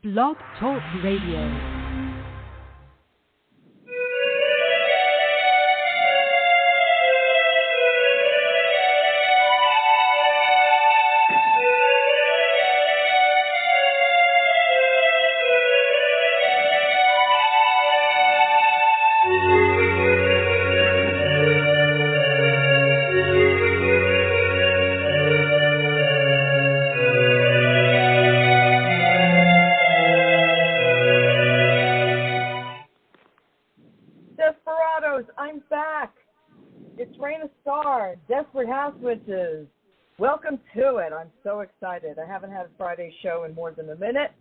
Blog Talk Radio. Desperate House Witches, welcome to it. I'm so excited. I haven't had a Friday show in more than a minute.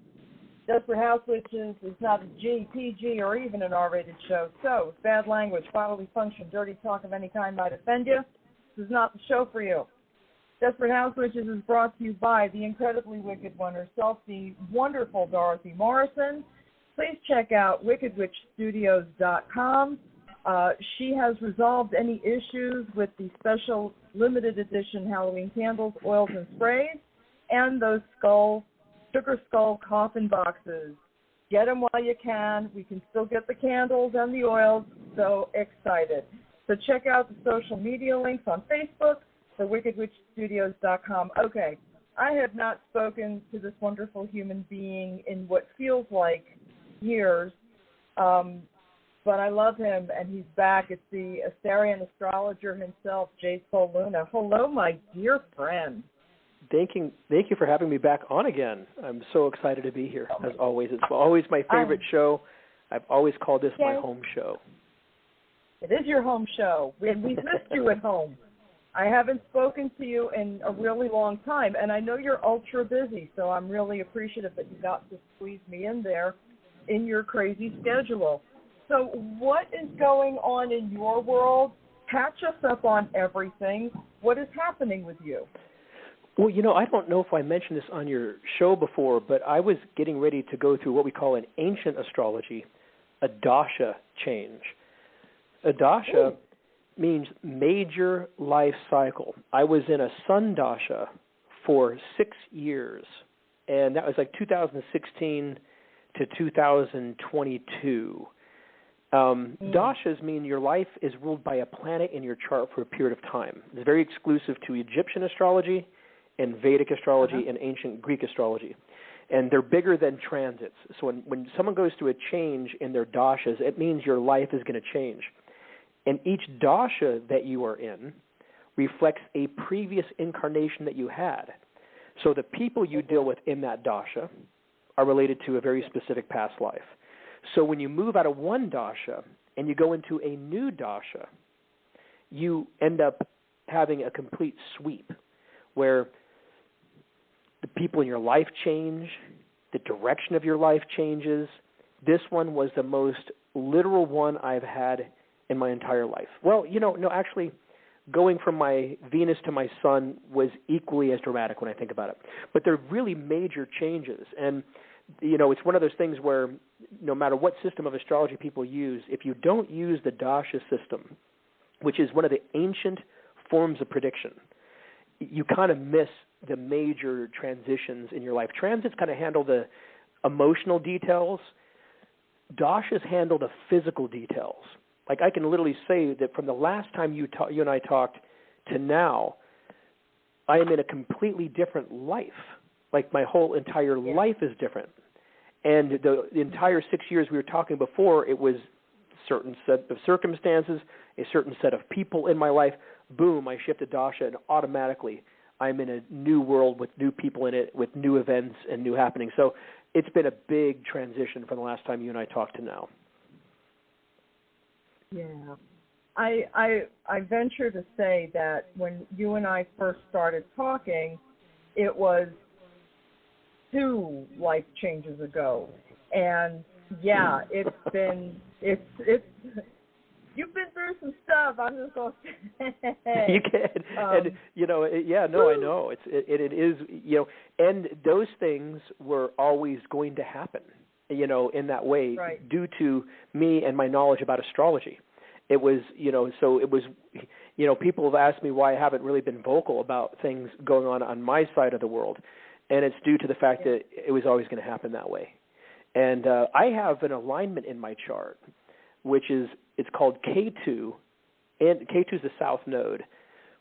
Desperate House Witches is not a G, PG, or even an R-rated show. So, bad language, bodily function, dirty talk of any kind might offend you. This is not the show for you. Desperate House Witches is brought to you by the incredibly wicked one herself, the wonderful Dorothy Morrison. Please check out wickedwitchstudios.com. She has resolved any issues with the special limited edition Halloween candles, oils, and sprays, and those sugar skull coffin boxes. Get them while you can. We can still get the candles and the oils. So excited. So check out the social media links on Facebook for wickedwitchstudios.com. Okay, I have not spoken to this wonderful human being in what feels like years. But I love him, and he's back. It's the Asterian Astrologer himself, Jade Sol Luna. Hello, my dear friend. Thank you for having me back on again. I'm so excited to be here, as always. It's always my favorite show. I've always called this my home show. It is your home show. We've missed you at home. I haven't spoken to you in a really long time, and I know you're ultra busy, so I'm really appreciative that you got to squeeze me in there in your crazy schedule. So what is going on in your world? Catch us up on everything. What is happening with you? Well, I don't know if I mentioned this on your show before, but I was getting ready to go through what we call an ancient astrology, a dasha change. A dasha means major life cycle. I was in a sun dasha for 6 years, and that was like 2016 to 2022. Dashas mean your life is ruled by a planet in your chart for a period of time. It's very exclusive to Egyptian astrology and Vedic astrology and ancient Greek astrology. And they're bigger than transits. So when someone goes through a change in their dashas, it means your life is going to change. And each dasha that you are in reflects a previous incarnation that you had. So the people you deal with in that dasha are related to a very specific past life. So when you move out of one dasha and you go into a new dasha, you end up having a complete sweep where the people in your life change, the direction of your life changes. This one was the most literal one I've had in my entire life. Well, actually, going from my Venus to my Sun was equally as dramatic when I think about it. But they're really major changes. And it's one of those things where no matter what system of astrology people use, if you don't use the dasha system, which is one of the ancient forms of prediction, you kind of miss the major transitions in your life. Transits kind of handle the emotional details. Dashas handle the physical details. Like I can literally say that from the last time you and I talked to now, I am in a completely different life. Like my whole entire life is different. And the entire 6 years we were talking before, it was a certain set of circumstances, a certain set of people in my life. Boom, I shift to dasha, and automatically I'm in a new world with new people in it, with new events and new happenings. So it's been a big transition from the last time you and I talked to now. Yeah. I venture to say that when you and I first started talking, it was 2 life changes ago, and it's you've been through some stuff. I'm just going to say. You can, and I know it is, and those things were always going to happen, in that way, due to me and my knowledge about astrology. It was, people have asked me why I haven't really been vocal about things going on my side of the world. And it's due to the fact that it was always going to happen that way. And I have an alignment in my chart, it's called K2, and K2 is the south node,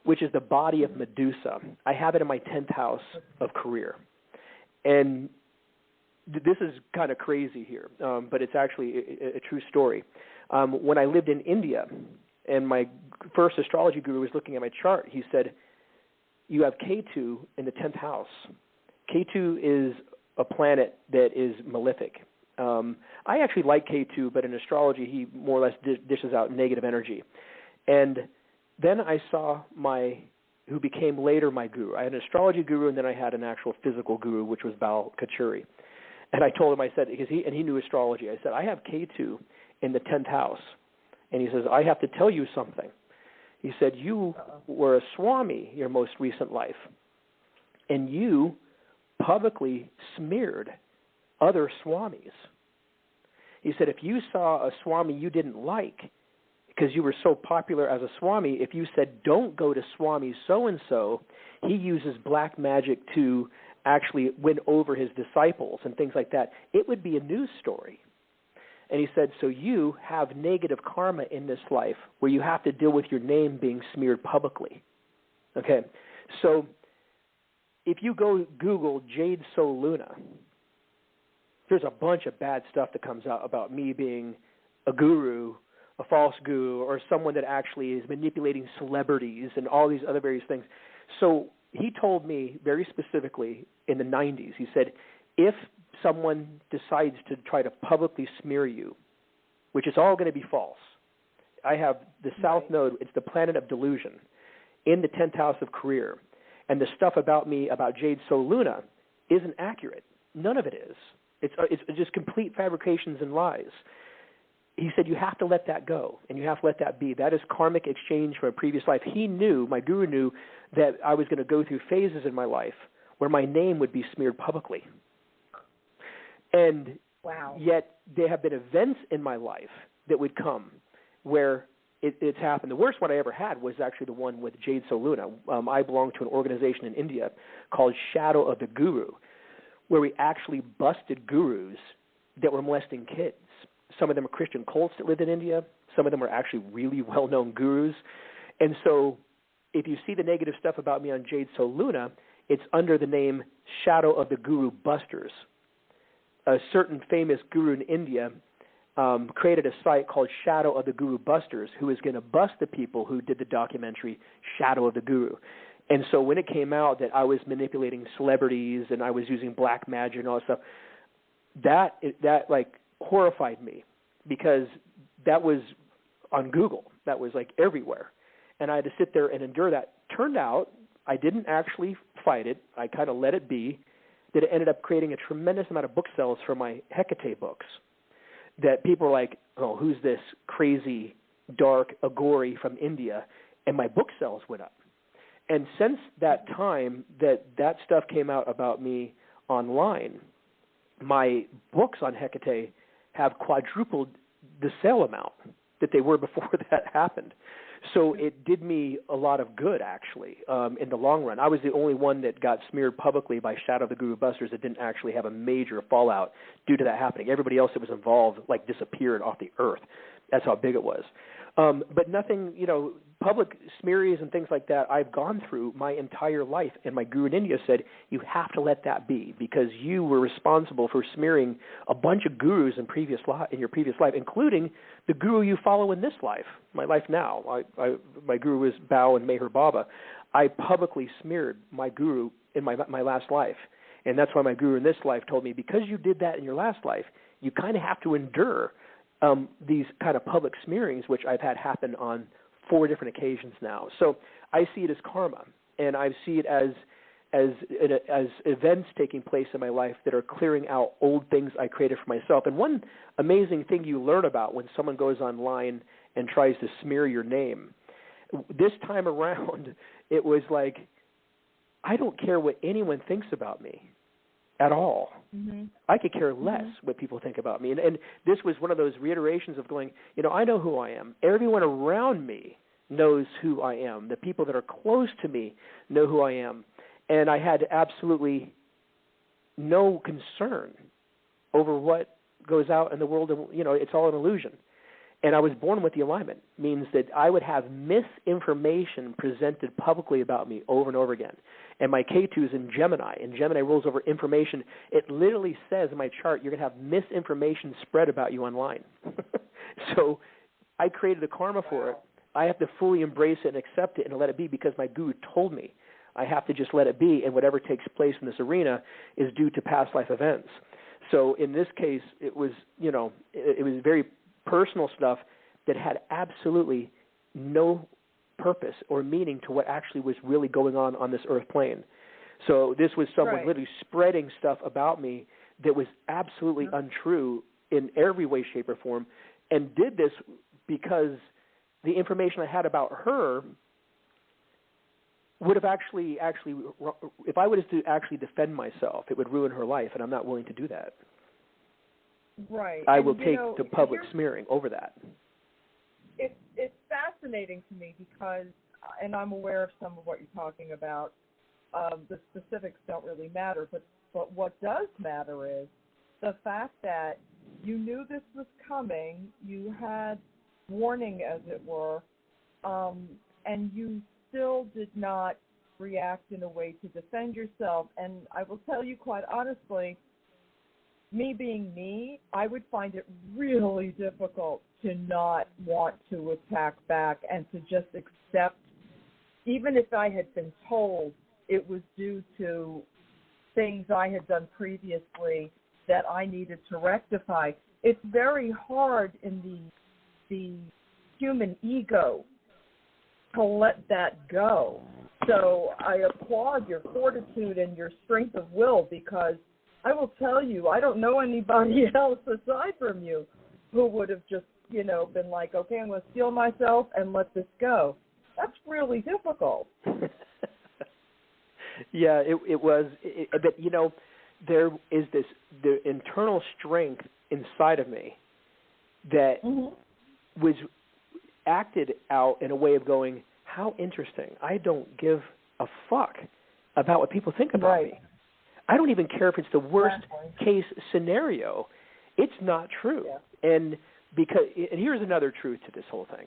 which is the body of Medusa. I have it in my 10th house of career. And this is kind of crazy here, but it's actually a true story. When I lived in India, and my first astrology guru was looking at my chart, he said, you have K2 in the 10th house. K2 is a planet that is malefic. I actually like K2, but in astrology, he more or less dishes out negative energy. And then I saw who became later my guru. I had an astrology guru, and then I had an actual physical guru, which was Bhau Kalchuri. And I told him, I said, because he knew astrology, I said, I have K2 in the 10th house. And he says, I have to tell you something. He said, you were a Swami your most recent life, and you publicly smeared other Swamis. He said, if you saw a Swami you didn't like, because you were so popular as a Swami, if you said, don't go to Swami so-and-so, he uses black magic to actually win over his disciples and things like that, it would be a news story. And he said, so you have negative karma in this life where you have to deal with your name being smeared publicly. Okay, so if you go Google Jade Sol Luna, there's a bunch of bad stuff that comes out about me being a guru, a false guru, or someone that actually is manipulating celebrities and all these other various things. So he told me very specifically in the 90s, he said, if someone decides to try to publicly smear you, which is all going to be false, I have the South Node, it's the planet of delusion, in the 10th house of career, and the stuff about me, about Jade Sol Luna, isn't accurate. None of it is. It's just complete fabrications and lies. He said, you have to let that go, and you have to let that be. That is karmic exchange from a previous life. He knew, my guru knew, that I was going to go through phases in my life where my name would be smeared publicly. And yet there have been events in my life that would come where it's happened. The worst one I ever had was actually the one with Jade Sol Luna. I belong to an organization in India called Shadow of the Guru, where we actually busted gurus that were molesting kids. Some of them are Christian cults that lived in India. Some of them are actually really well-known gurus. And so if you see the negative stuff about me on Jade Sol Luna, it's under the name Shadow of the Guru Busters. A certain famous guru in India created a site called Shadow of the Guru Busters, who is going to bust the people who did the documentary Shadow of the Guru. And so when it came out that I was manipulating celebrities and I was using black magic and all that stuff, that like horrified me, because that was on Google. That was like everywhere. And I had to sit there and endure that. Turned out I didn't actually fight it. I kind of let it be. That it ended up creating a tremendous amount of book sales for my Hecate books. That people were like, oh, who's this crazy, dark Agori from India? And my book sales went up. And since that time that stuff came out about me online, my books on Hecate have quadrupled the sale amount that they were before that happened. So it did me a lot of good, actually, in the long run. I was the only one that got smeared publicly by Shadow of the Guru Busters that didn't actually have a major fallout due to that happening. Everybody else that was involved, like, disappeared off the earth. That's how big it was. But nothing, public smearies and things like that I've gone through my entire life. And my guru in India said, you have to let that be, because you were responsible for smearing a bunch of gurus in your previous life, including the guru you follow in this life, my life now. My guru is Bhau and Meher Baba. I publicly smeared my guru in my last life. And that's why my guru in this life told me, because you did that in your last life, you kind of have to endure these kind of public smearings, which I've had happen on 4 different occasions now. So I see it as karma, and I see it as events taking place in my life that are clearing out old things I created for myself. And one amazing thing you learn about when someone goes online and tries to smear your name, this time around, it was like, I don't care what anyone thinks about me at all. Mm-hmm. I could care less what people think about me. And this was one of those reiterations of going, I know who I am. Everyone around me knows who I am. The people that are close to me know who I am. And I had absolutely no concern over what goes out in the world, and it's all an illusion. And I was born with the alignment, means that I would have misinformation presented publicly about me over and over again. And my K2 is in Gemini, and Gemini rules over information. It literally says in my chart, you're going to have misinformation spread about you online. So I created a karma for it. I have to fully embrace it and accept it and let it be, because my guru told me I have to just let it be, and whatever takes place in this arena is due to past life events. So in this case, it was, it was very personal stuff that had absolutely no purpose or meaning to what actually was really going on this earth plane. So this was someone literally spreading stuff about me that was absolutely untrue in every way, shape, or form, and did this because the information I had about her would have actually, if I was to actually defend myself, it would ruin her life, and I'm not willing to do that. Right. I will take the public smearing over that. It's fascinating to me because, and I'm aware of some of what you're talking about. The specifics don't really matter, but what does matter is the fact that you knew this was coming, you had warning, as it were, and you still did not react in a way to defend yourself. And I will tell you quite honestly, me being me, I would find it really difficult to not want to attack back and to just accept, even if I had been told it was due to things I had done previously that I needed to rectify. It's very hard in the human ego to let that go. So I applaud your fortitude and your strength of will, because I will tell you, I don't know anybody else aside from you who would have just, been like, okay, I'm going to steel myself and let this go. That's really difficult. Yeah, it was. But, there is the internal strength inside of me that was acted out in a way of going, how interesting. I don't give a fuck about what people think about me. I don't even care if it's the worst case scenario. It's not true. Yeah. And here's another truth to this whole thing.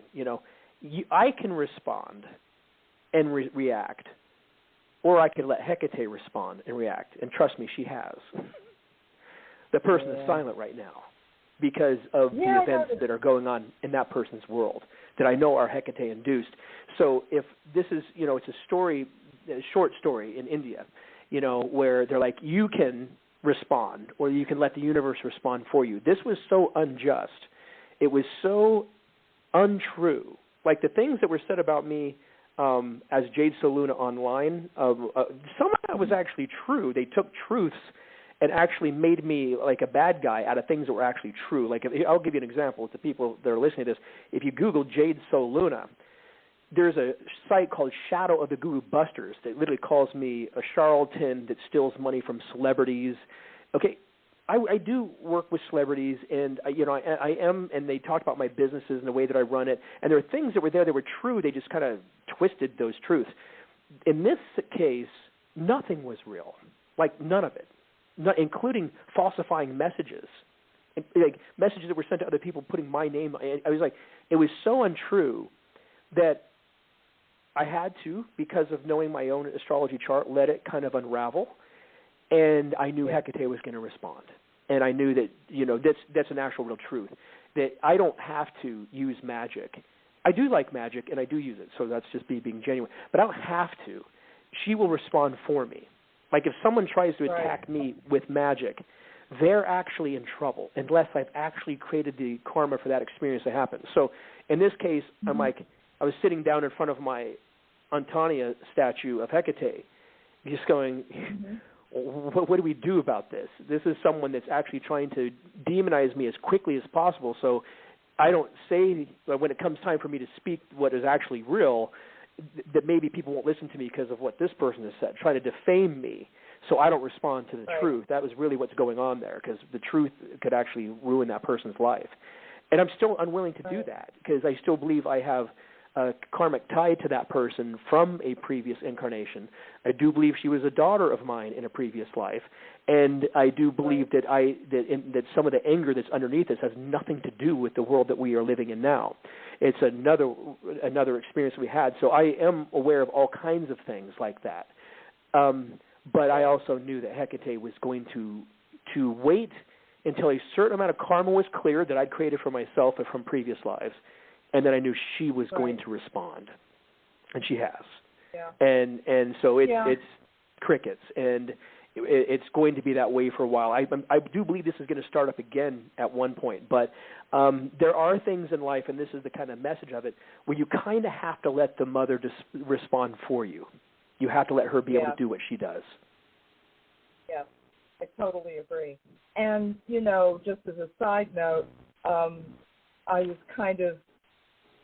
I can respond and react, or I can let Hecate respond and react. And trust me, she has. The person is silent right now because of the events that are going on in that person's world that I know are Hecate induced. So if this is, it's a short story in India, where they're like, you can respond or you can let the universe respond for you. This was so unjust. It was so untrue. Like the things that were said about me as Jade Sol Luna online, some of that was actually true. They took truths and actually made me like a bad guy out of things that were actually true. Like I'll give you an example to people that are listening to this. If you Google Jade Sol Luna, there's a site called Shadow of the Guru Busters that literally calls me a charlatan that steals money from celebrities. Okay, I do work with celebrities, and I am, and they talked about my businesses and the way that I run it, and there are things that were there that were true. They just kind of twisted those truths. In this case, nothing was real, like none of it, not including falsifying messages, like messages that were sent to other people, putting my name. I was like, it was so untrue that I had to, because of knowing my own astrology chart, let it kind of unravel. And I knew Hecate was going to respond. And I knew that, that's an actual real truth, that I don't have to use magic. I do like magic, and I do use it, so that's just being genuine. But I don't have to. She will respond for me. Like if someone tries to attack me with magic, they're actually in trouble unless I've actually created the karma for that experience to happen. So in this case, I'm like, I was sitting down in front of my Antonia statue of Hecate, just going, what do we do about this? This is someone that's actually trying to demonize me as quickly as possible, so I don't say, when it comes time for me to speak what is actually real, that maybe people won't listen to me because of what this person has said, try to defame me, so I don't respond to the truth. That was really what's going on there, because the truth could actually ruin that person's life. And I'm still unwilling to do that, because I still believe I have a karmic tie to that person from a previous incarnation. I do believe she was a daughter of mine in a previous life, and I do believe that that some of the anger that's underneath this has nothing to do with the world that we are living in now. It's another experience we had. So I am aware of all kinds of things like that. But I also knew that Hecate was going to wait until a certain amount of karma was cleared that I'd created for myself and from previous lives, and then I knew she was going to respond, and she has. Yeah. And so it's crickets, and it's going to be that way for a while. I do believe this is going to start up again at one point, but there are things in life, and this is the kind of message of it, where you kind of have to let the mother respond for you. You have to let her be able to do what she does. Yeah, I totally agree. And, just as a side note, I was kind of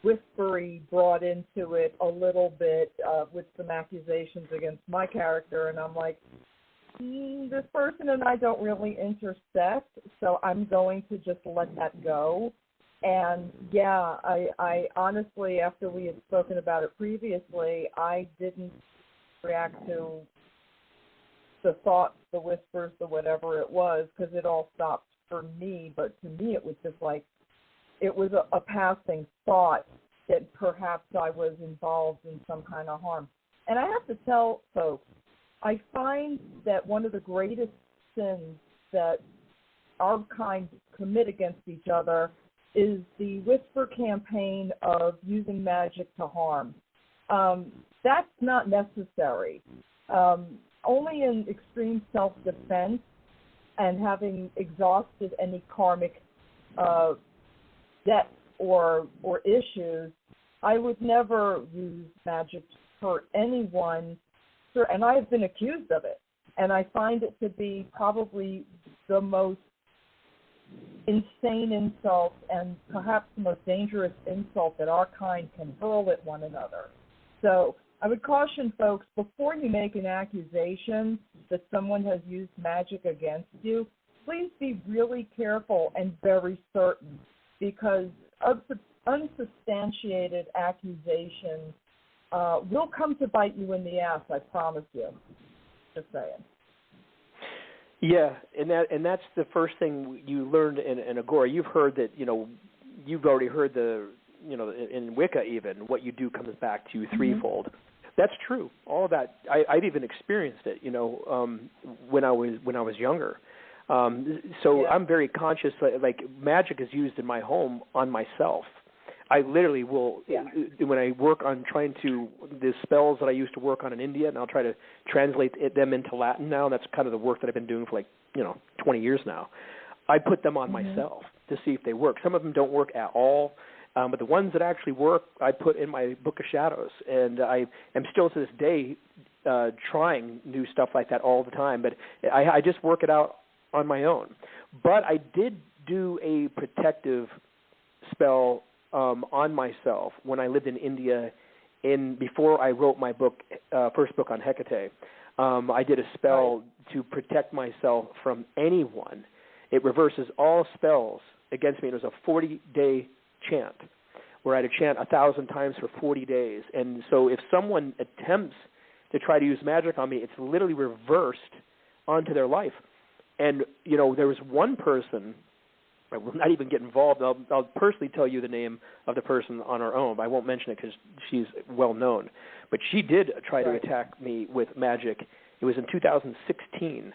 whispery brought into it a little bit with some accusations against my character, and I'm like, this person and I don't really intersect, so I'm going to just let that go. And, I honestly, after we had spoken about it previously, I didn't react to the thoughts, the whispers, the whatever it was, because it all stopped for me. But to me, it was just like, it was a passing thought that perhaps I was involved in some kind of harm. And I have to tell folks, I find that one of the greatest sins that our kind commit against each other is the whisper campaign of using magic to harm. That's not necessary. Only in extreme self-defense and having exhausted any karmic debts or issues, I would never use magic to hurt anyone. And I have been accused of it. And I find it to be probably the most insane insult and perhaps the most dangerous insult that our kind can hurl at one another. So I would caution folks, before you make an accusation that someone has used magic against you, please be really careful and very certain, because unsubstantiated accusations will come to bite you in the ass, I promise you. Just saying. Yeah, and that's the first thing you learned in Agori. You've heard that, you've already heard in Wicca even, what you do comes back to you threefold. That's true. All of that, I've even experienced it, when I was younger. I'm very conscious, like magic is used in my home on myself. I literally will, when I work on the spells that I used to work on in India, and I'll try to translate them into Latin now. That's kind of the work that I've been doing for 20 years now. I put them on myself to see if they work. Some of them don't work at all, but the ones that actually work, I put in my Book of Shadows. And I am still to this day trying new stuff like that all the time, but I just work it out on my own. But I did do a protective spell on myself when I lived in India before I wrote my first book on Hecate. I did a spell to protect myself from anyone. It reverses all spells against me. It was a 40-day chant where I had to chant 1,000 times for 40 days. And so if someone attempts to try to use magic on me, it's literally reversed onto their life. And, there was one person, I will not even get involved. I'll personally tell you the name of the person on our own. I won't mention it because she's well known. But she did try to attack me with magic. It was in 2016.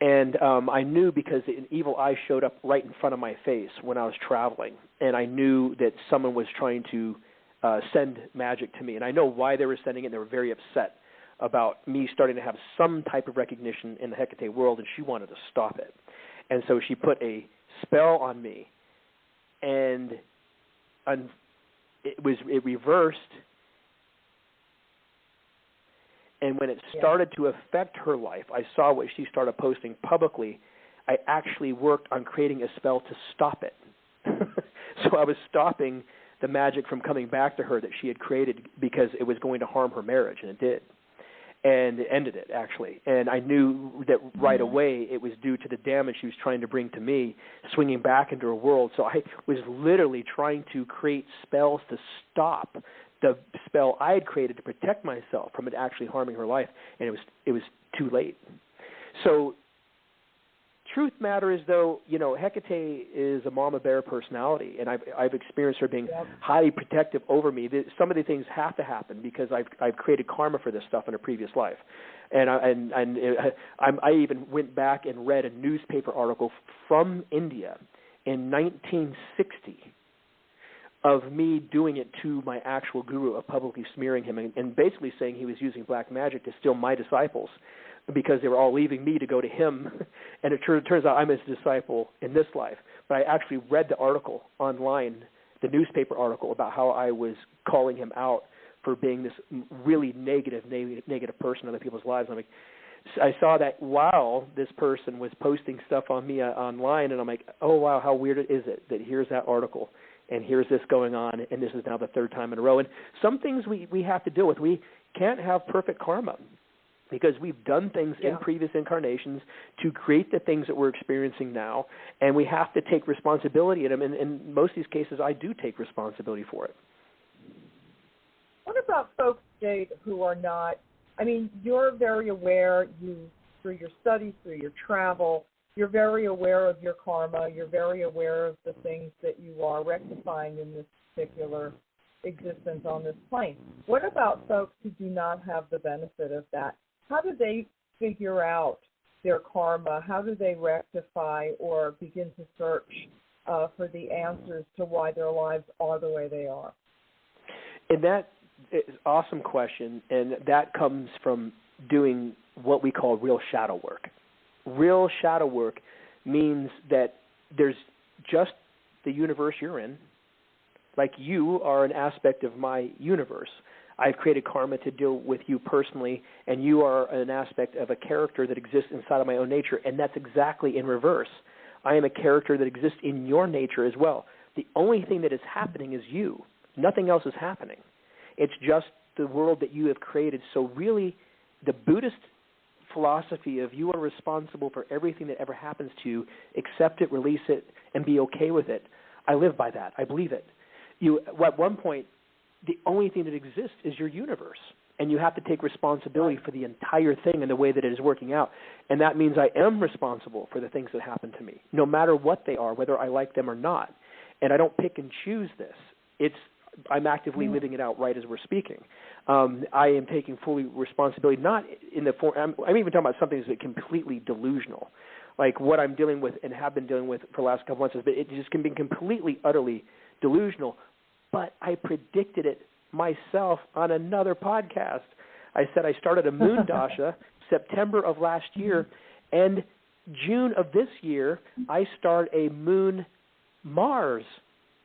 And I knew because an evil eye showed up right in front of my face when I was traveling. And I knew that someone was trying to send magic to me. And I know why they were sending it. They were very upset about me starting to have some type of recognition in the Hecate world, and she wanted to stop it. And so she put a spell on me, and it reversed. And when it started to affect her life, I saw what she started posting publicly. I actually worked on creating a spell to stop it. So I was stopping the magic from coming back to her that she had created because it was going to harm her marriage, and it did. And it ended it, actually. And I knew that right away it was due to the damage she was trying to bring to me, swinging back into her world. So I was literally trying to create spells to stop the spell I had created to protect myself from it actually harming her life, and it was too late. So truth matter is, though, Hecate is a mama bear personality, and I've experienced her being highly protective over me. Some of the things have to happen because I've created karma for this stuff in a previous life, and I even went back and read a newspaper article from India in 1960 of me doing it to my actual guru, of publicly smearing him and basically saying he was using black magic to steal my disciples, because they were all leaving me to go to him, and it turns out I'm his disciple in this life. But I actually read the article online, the newspaper article, about how I was calling him out for being this really negative person in other people's lives. I saw that while this person was posting stuff on me online, and I'm like, oh, wow, how weird is it that here's that article, and here's this going on, and this is now the third time in a row. And some things we have to deal with. We can't have perfect karma, because we've done things in previous incarnations to create the things that we're experiencing now, and we have to take responsibility. And in most of these cases, I do take responsibility for it. What about folks, Jade, who are not, you're very aware, through your studies, through your travel, you're very aware of your karma, you're very aware of the things that you are rectifying in this particular existence on this plane. What about folks who do not have the benefit of that? How do they figure out their karma? How do they rectify or begin to search for the answers to why their lives are the way they are? And that is an awesome question, and that comes from doing what we call real shadow work. Real shadow work means that there's just the universe you're in. Like, you are an aspect of my universe. I've created karma to deal with you personally, and you are an aspect of a character that exists inside of my own nature, and that's exactly in reverse. I am a character that exists in your nature as well. The only thing that is happening is you. Nothing else is happening. It's just the world that you have created. So really, the Buddhist philosophy of you are responsible for everything that ever happens to you, accept it, release it, and be okay with it. I live by that. I believe it. At one point, the only thing that exists is your universe, and you have to take responsibility for the entire thing and the way that it is working out. And that means I am responsible for the things that happen to me, no matter what they are, whether I like them or not. And I don't pick and choose this. I'm actively living it out right as we're speaking. I am taking fully responsibility, not in the form, I'm even talking about something that's completely delusional, like what I'm dealing with and have been dealing with for the last couple months. But it just can be completely, utterly delusional. But I predicted it myself on another podcast. I said I started a moon dasha September of last year, and June of this year I start a moon Mars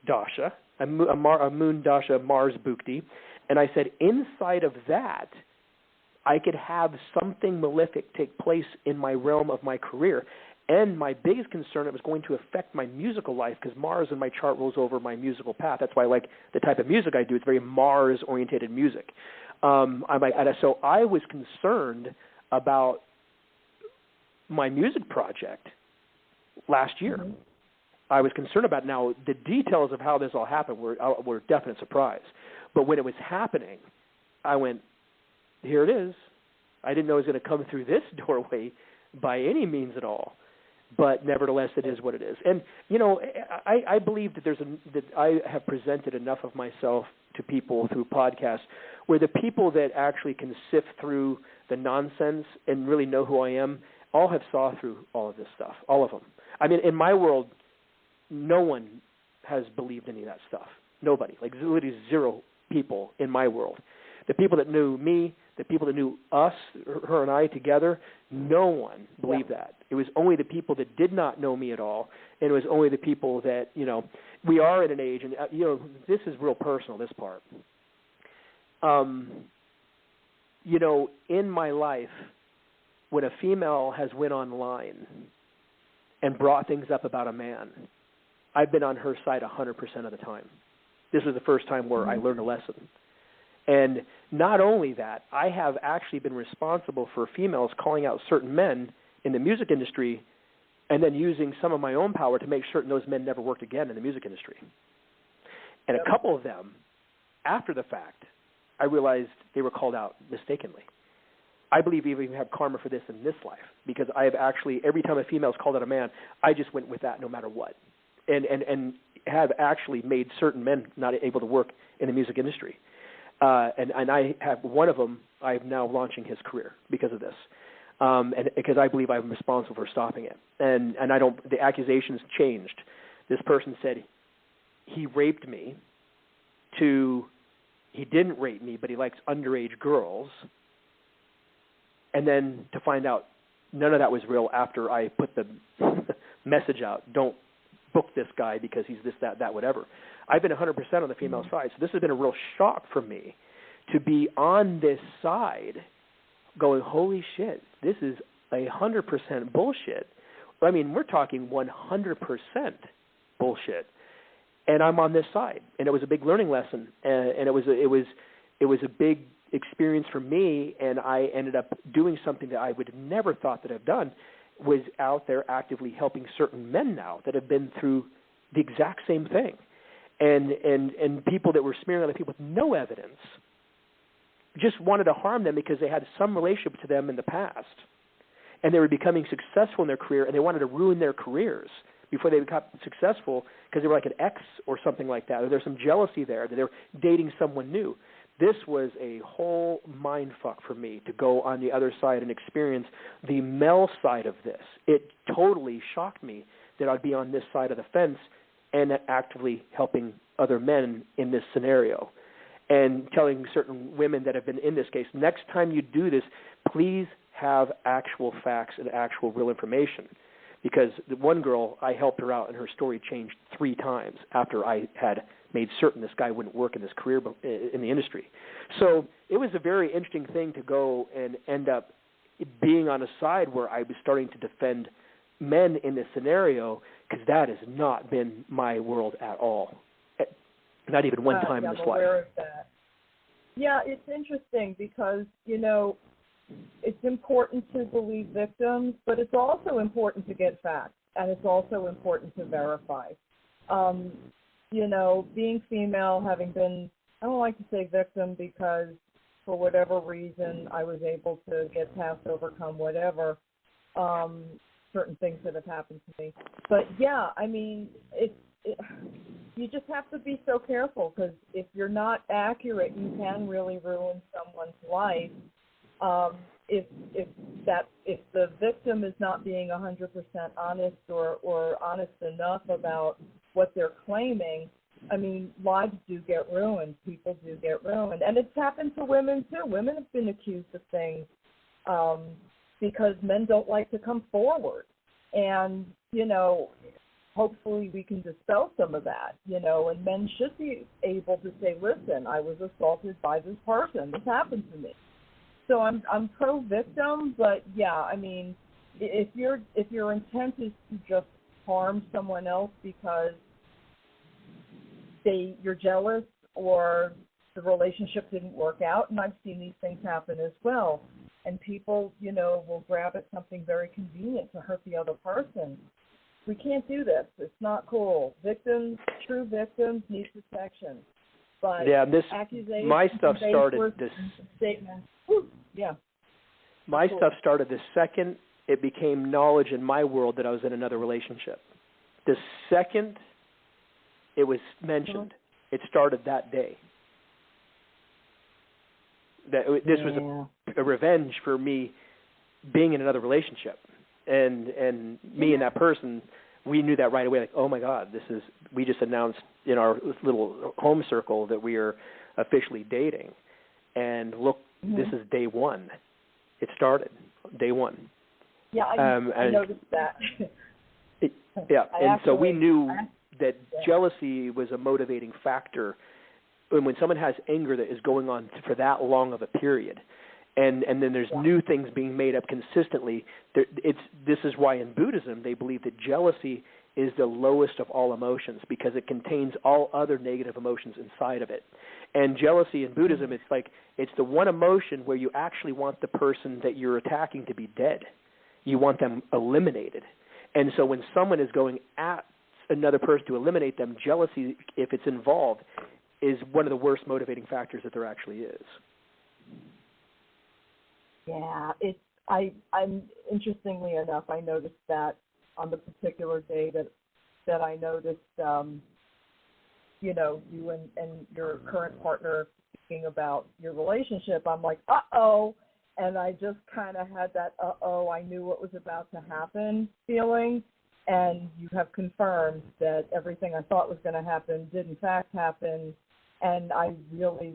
dasha, a moon dasha Mars bhukti, and I said inside of that I could have something malefic take place in my realm of my career. And my biggest concern, it was going to affect my musical life, because Mars in my chart rolls over my musical path. That's why I like the type of music I do. It's very Mars-oriented music. So I was concerned about my music project last year. Mm-hmm. I was concerned about it. Now, the details of how this all happened were a definite surprise. But when it was happening, I went, here it is. I didn't know it was going to come through this doorway by any means at all. But nevertheless, it is what it is. And, I believe that I have presented enough of myself to people through podcasts where the people that actually can sift through the nonsense and really know who I am all have saw through all of this stuff, all of them. In my world, no one has believed any of that stuff. Nobody. Like, literally zero people in my world. The people that knew me, the people that knew us, her and I together, no one believed that. It was only the people that did not know me at all, and it was only the people that, we are in an age, and, this is real personal, this part. In my life, when a female has went online and brought things up about a man, I've been on her side 100% of the time. This was the first time where I learned a lesson. And not only that, I have actually been responsible for females calling out certain men in the music industry and then using some of my own power to make certain those men never worked again in the music industry. And a couple of them after the fact, I realized they were called out mistakenly. I believe we even have karma for this in this life, because I have actually, every time a female is called out a man, I just went with that no matter what, and have actually made certain men not able to work in the music industry. And I have one of them, I'm now launching his career because of this, and because I believe I'm responsible for stopping it. And I don't, the accusations changed. This person said he raped me to, he didn't rape me, but he likes underage girls. And then to find out none of that was real after I put the message out, don't book this guy because he's this, that, whatever. I've been 100% on the female side, so this has been a real shock for me to be on this side going, holy shit, this is 100% bullshit. I mean, we're talking 100% bullshit. And I'm on this side. And it was a big learning lesson. And it was a big experience for me, and I ended up doing something that I would have never thought that I've done, was out there actively helping certain men now that have been through the exact same thing. And people that were smearing other people with no evidence just wanted to harm them because they had some relationship to them in the past, and they were becoming successful in their career, and they wanted to ruin their careers before they got successful because they were like an ex or something like that, or there's some jealousy there, that they're dating someone new. This was a whole mind fuck for me to go on the other side and experience the male side of this. It totally shocked me that I'd be on this side of the fence and actively helping other men in this scenario, and telling certain women that have been in this case, next time you do this, please have actual facts and actual real information. Because the one girl, I helped her out, and her story changed 3 times after I had made certain this guy wouldn't work in his career in the industry. So it was a very interesting thing to go and end up being on a side where I was starting to defend men in this scenario, because that has not been my world at all. Not even one time in this life. I'm aware of that. Yeah, it's interesting because, it's important to believe victims, but it's also important to get facts, and it's also important to verify. Being female, having been, I don't like to say victim because for whatever reason I was able to get past, overcome whatever, certain things that have happened to me. But yeah, I mean, you just have to be so careful, because if you're not accurate, you can really ruin someone's life. If the victim is not being 100% honest or honest enough about what they're claiming, I mean, lives do get ruined. People do get ruined. And it's happened to women, too. Women have been accused of things because men don't like to come forward. And, hopefully we can dispel some of that, and men should be able to say, listen, I was assaulted by this person. This happened to me. So I'm pro-victim, but, yeah, I mean, if your intent is to just harm someone else because you're jealous or the relationship didn't work out, and I've seen these things happen as well, and people, will grab at something very convenient to hurt the other person. We can't do this. It's not cool. True victims need protection. But yeah, accusations, my stuff started this statement. Yeah. My stuff started the second it became knowledge in my world that I was in another relationship. The second it was mentioned, it started that day. This was a revenge for me being in another relationship, and me and that person, we knew that right away. Like, oh my God, we just announced in our little home circle that we are officially dating, and look, this is day one. It started day one. Yeah, I noticed that. So we knew that jealousy was a motivating factor. And when someone has anger that is going on for that long of a period, and then there's new things being made up consistently, this is why in Buddhism they believe that jealousy is the lowest of all emotions, because it contains all other negative emotions inside of it. And jealousy in Buddhism, it's the one emotion where you actually want the person that you're attacking to be dead. You want them eliminated. And so when someone is going at another person to eliminate them, jealousy, if it's involved, is one of the worst motivating factors that there actually is. Yeah, I'm interestingly enough, I noticed that on the particular day that I noticed, you know, you and your current partner speaking about your relationship, I'm like, uh-oh, and I just kind of had that uh-oh, I knew what was about to happen feeling, and you have confirmed that everything I thought was going to happen did in fact happen, and I really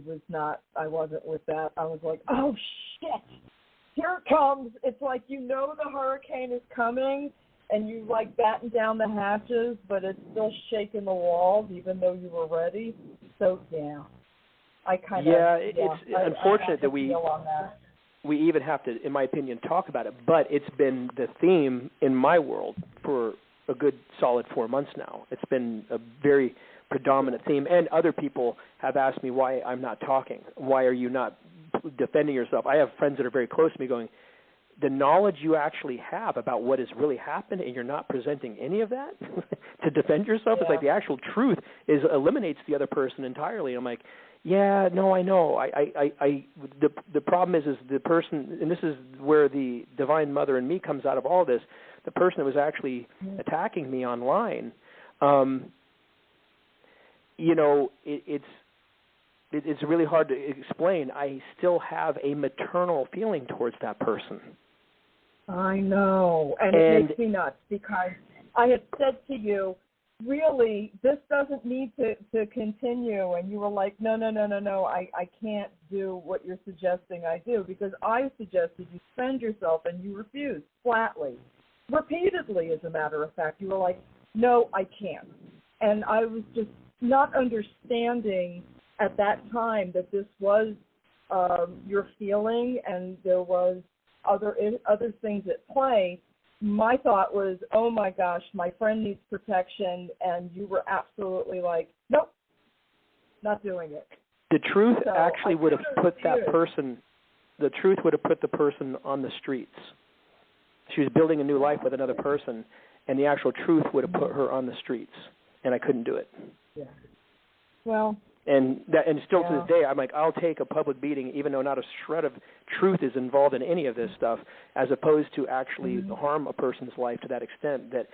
I wasn't with that. I was like, oh, shit, here it comes. It's like you know the hurricane is coming, and you like batten down the hatches, but it's still shaking the walls even though you were ready. So, yeah, I kind of... Yeah, it's unfortunate that we even have to, in my opinion, talk about it, but it's been the theme in my world for a good solid 4 months now. It's been a very predominant theme, and other people have asked me why I'm not talking. Why are you not defending yourself? I have friends that are very close to me going, the knowledge you actually have about what has really happened and you're not presenting any of that to defend yourself, it's like the actual truth eliminates the other person entirely. And I'm like, yeah, no, I know. The problem is the person, and this is where the Divine Mother in me comes out of all this, the person that was actually attacking me online, you know, it's really hard to explain. I still have a maternal feeling towards that person. I know, and it makes me nuts because I had said to you, really, this doesn't need to continue, and you were like, no, I can't do what you're suggesting I do, because I suggested you spend yourself, and you refused flatly, repeatedly, as a matter of fact. You were like, no, I can't, and I was just not understanding at that time that this was your feeling, and there was other things at play. My thought was, oh my gosh, my friend needs protection, and you were absolutely like, nope, not doing it. The truth actually would have put that person, the truth would have put the person on the streets. She was building a new life with another person, and the actual truth would have put her on the streets, and I couldn't do it. Yeah. Well. And still to this day, I'm like, I'll take a public beating, even though not a shred of truth is involved in any of this stuff, as opposed to actually harm a person's life to that extent. That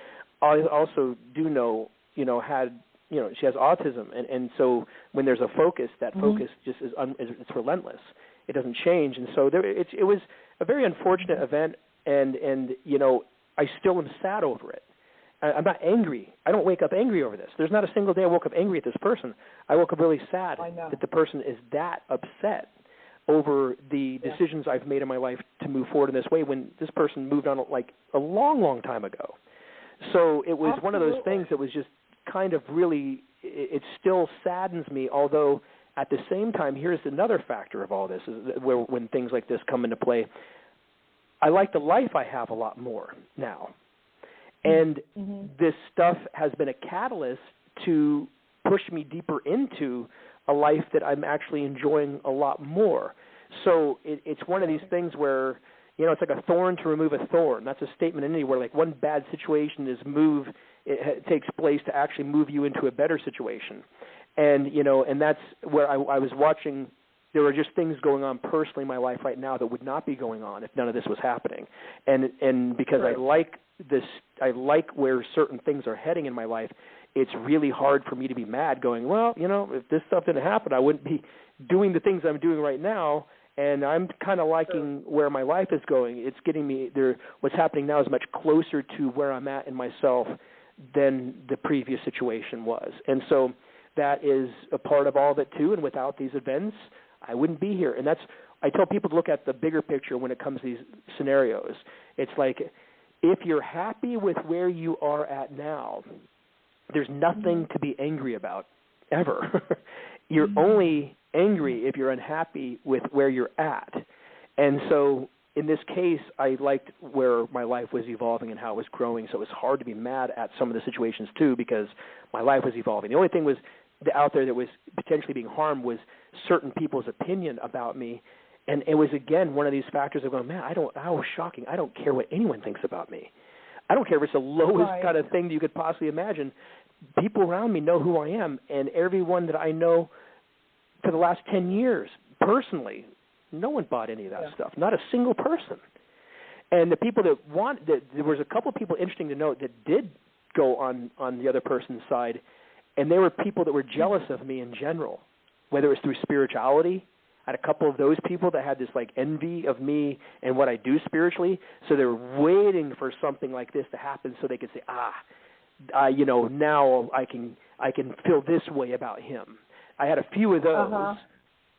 I also do know, she has autism, and so when there's a focus, that focus just it's relentless. It doesn't change, and so it was a very unfortunate event, and I still am sad over it. I'm not angry. I don't wake up angry over this. There's not a single day I woke up angry at this person. I woke up really sad that the person is that upset over the decisions I've made in my life to move forward in this way when this person moved on like a long, long time ago. So it was one of those things that was just kind of really, it still saddens me, although at the same time, here's another factor of all this, is where when things like this come into play, I like the life I have a lot more now. And this stuff has been a catalyst to push me deeper into a life that I'm actually enjoying a lot more. So it's one of these things where, it's like a thorn to remove a thorn. That's a statement in anywhere. Like one bad situation it takes place to actually move you into a better situation. And, and that's where I was watching. There were just things going on personally in my life right now that would not be going on if none of this was happening. And because I like this, I like where certain things are heading in my life, it's really hard for me to be mad going, well, if this stuff didn't happen, I wouldn't be doing the things I'm doing right now, and I'm kind of liking where my life is going. It's getting me there. What's happening now is much closer to where I'm at in myself than the previous situation was. And so that is a part of all of it too, and without these events, I wouldn't be here. And I tell people to look at the bigger picture when it comes to these scenarios. It's like, if you're happy with where you are at now, there's nothing to be angry about, ever. You're only angry if you're unhappy with where you're at. And so in this case, I liked where my life was evolving and how it was growing, so it was hard to be mad at some of the situations too, because my life was evolving. The only thing was out there that was potentially being harmed was certain people's opinion about me. And it was, again, one of these factors of going, man, how shocking. I don't care what anyone thinks about me. I don't care if it's the lowest kind of thing that you could possibly imagine. People around me know who I am, and everyone that I know for the last 10 years, personally, no one bought any of that stuff, not a single person. And the people there was a couple of people, interesting to note, that did go on the other person's side, and they were people that were jealous of me in general, whether it was through spirituality. I had a couple of those people that had this like envy of me and what I do spiritually, so they were waiting for something like this to happen so they could say, now I can feel this way about him. I had a few of those.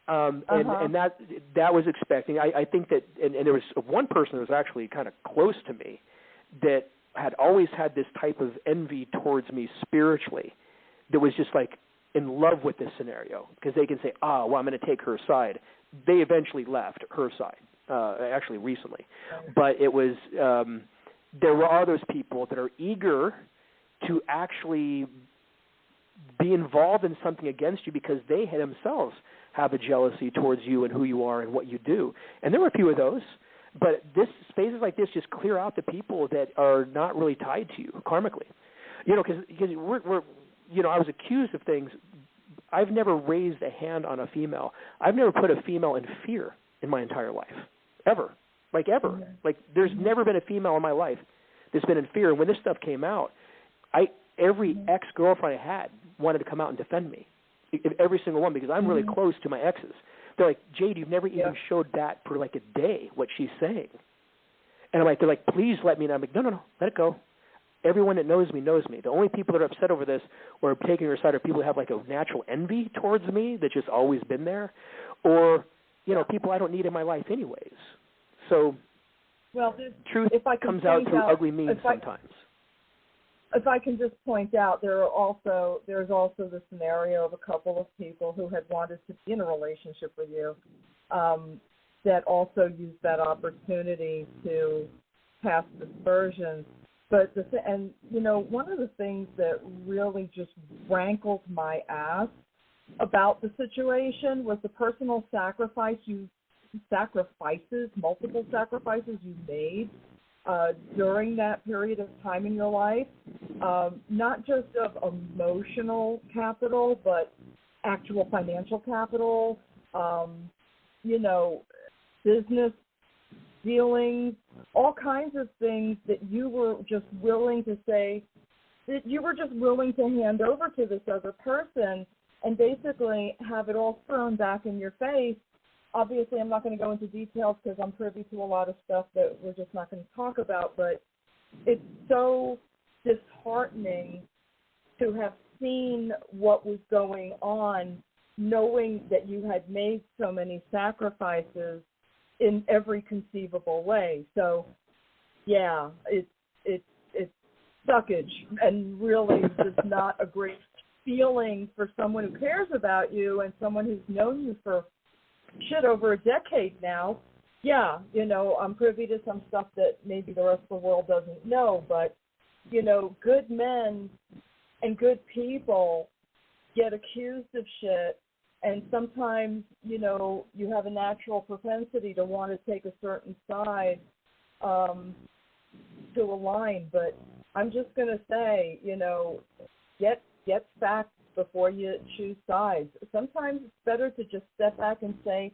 And that was expecting. I think that, and there was one person that was actually kind of close to me that had always had this type of envy towards me spiritually, that was just like in love with this scenario, because they can say, well, I'm going to take her side. They eventually left her side, actually recently. But it was, there were those people that are eager to actually be involved in something against you because they themselves have a jealousy towards you and who you are and what you do. And there were a few of those, but spaces like this just clear out the people that are not really tied to you karmically. Because we're I was accused of things. I've never raised a hand on a female. I've never put a female in fear in my entire life, ever. Like ever. Mm-hmm. Like there's never been a female in my life that's been in fear. And when this stuff came out, every ex-girlfriend I had wanted to come out and defend me. Every single one, because I'm really close to my exes. They're like, Jade, you've never even showed that for like a day, what she's saying. And they're like, please let me. And I'm like, no, let it go. Everyone that knows me knows me. The only people that are upset over this or taking her side are people who have like a natural envy towards me that's just always been there, or people I don't need in my life anyways. So, truth comes out through ugly means sometimes. If I can just point out, there's also the scenario of a couple of people who had wanted to be in a relationship with you, that also used that opportunity to pass dispersions. But one of the things that really just rankled my ass about the situation was the personal multiple sacrifices you made during that period of time in your life, not just of emotional capital, but actual financial capital, business dealings, all kinds of things that you were just willing to say, that you were just willing to hand over to this other person and basically have it all thrown back in your face. Obviously, I'm not going to go into details because I'm privy to a lot of stuff that we're just not going to talk about, but it's so disheartening to have seen what was going on, knowing that you had made so many sacrifices in every conceivable way. So, it's suckage, and really just not a great feeling for someone who cares about you and someone who's known you for over a decade now. I'm privy to some stuff that maybe the rest of the world doesn't know, but, good men and good people get accused of shit, and sometimes, you have a natural propensity to want to take a certain side to align. But I'm just going to say, get facts before you choose sides. Sometimes it's better to just step back and say,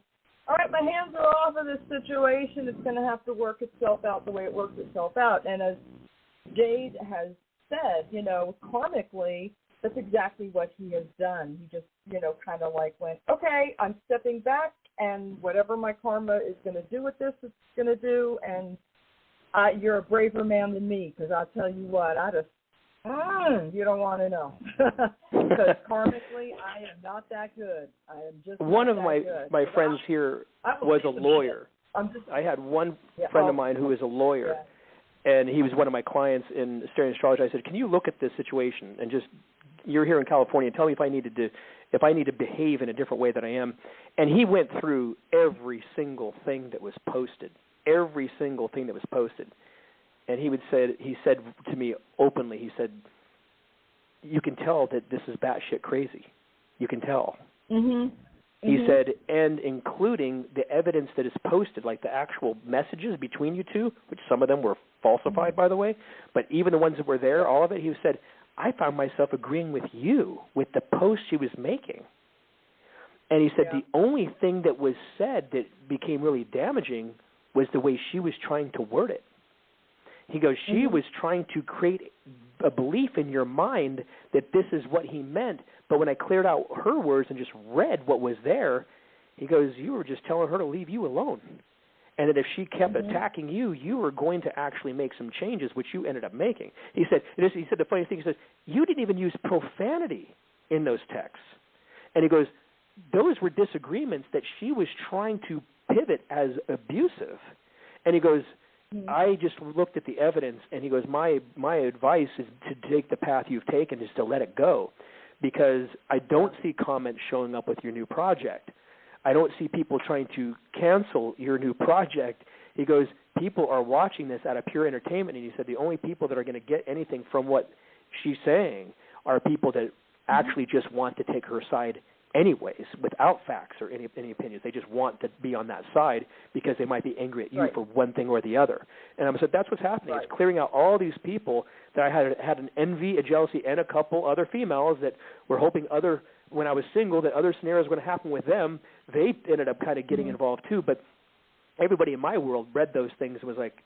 all right, my hands are off of this situation. It's going to have to work itself out the way it works itself out. And as Jade has said, karmically, that's exactly what he has done. He just, kind of like went, okay, I'm stepping back, and whatever my karma is going to do with this, it's going to do, and you're a braver man than me, because I'll tell you what, you don't want to know. Because karmically, I am not that good. I am just one of my friends here was a lawyer. I had one friend of mine who was a lawyer, and he was one of my clients in Asterian Astrology. I said, can you look at this situation and just, you're here in California, tell me if I need to behave in a different way than I am. And he went through every single thing that was posted, and he said to me openly, he said, you can tell that this is batshit crazy. You can tell. Mm-hmm. He said, and including the evidence that is posted, like the actual messages between you two, which some of them were falsified, by the way, but even the ones that were there, all of it, he said, I found myself agreeing with you with the posts she was making. And he said the only thing that was said that became really damaging was the way she was trying to word it. He goes, she was trying to create a belief in your mind that this is what he meant, but when I cleared out her words and just read what was there, he goes, you were just telling her to leave you alone. And that if she kept attacking you, you were going to actually make some changes, which you ended up making. He said the funniest thing, he says, you didn't even use profanity in those texts. And he goes, those were disagreements that she was trying to pivot as abusive. And he goes, I just looked at the evidence, and he goes, my advice is to take the path you've taken, is to let it go, because I don't see comments showing up with your new project. I don't see people trying to cancel your new project. He goes, people are watching this out of pure entertainment, and he said the only people that are going to get anything from what she's saying are people that actually just want to take her side anyways, without facts or any opinions. They just want to be on that side because they might be angry at you for one thing or the other. And I said, that's what's happening. It's clearing out all these people that I had an envy, a jealousy, and a couple other females that were hoping when I was single, that other scenarios were going to happen with them. They ended up kind of getting involved too. But everybody in my world read those things and was like,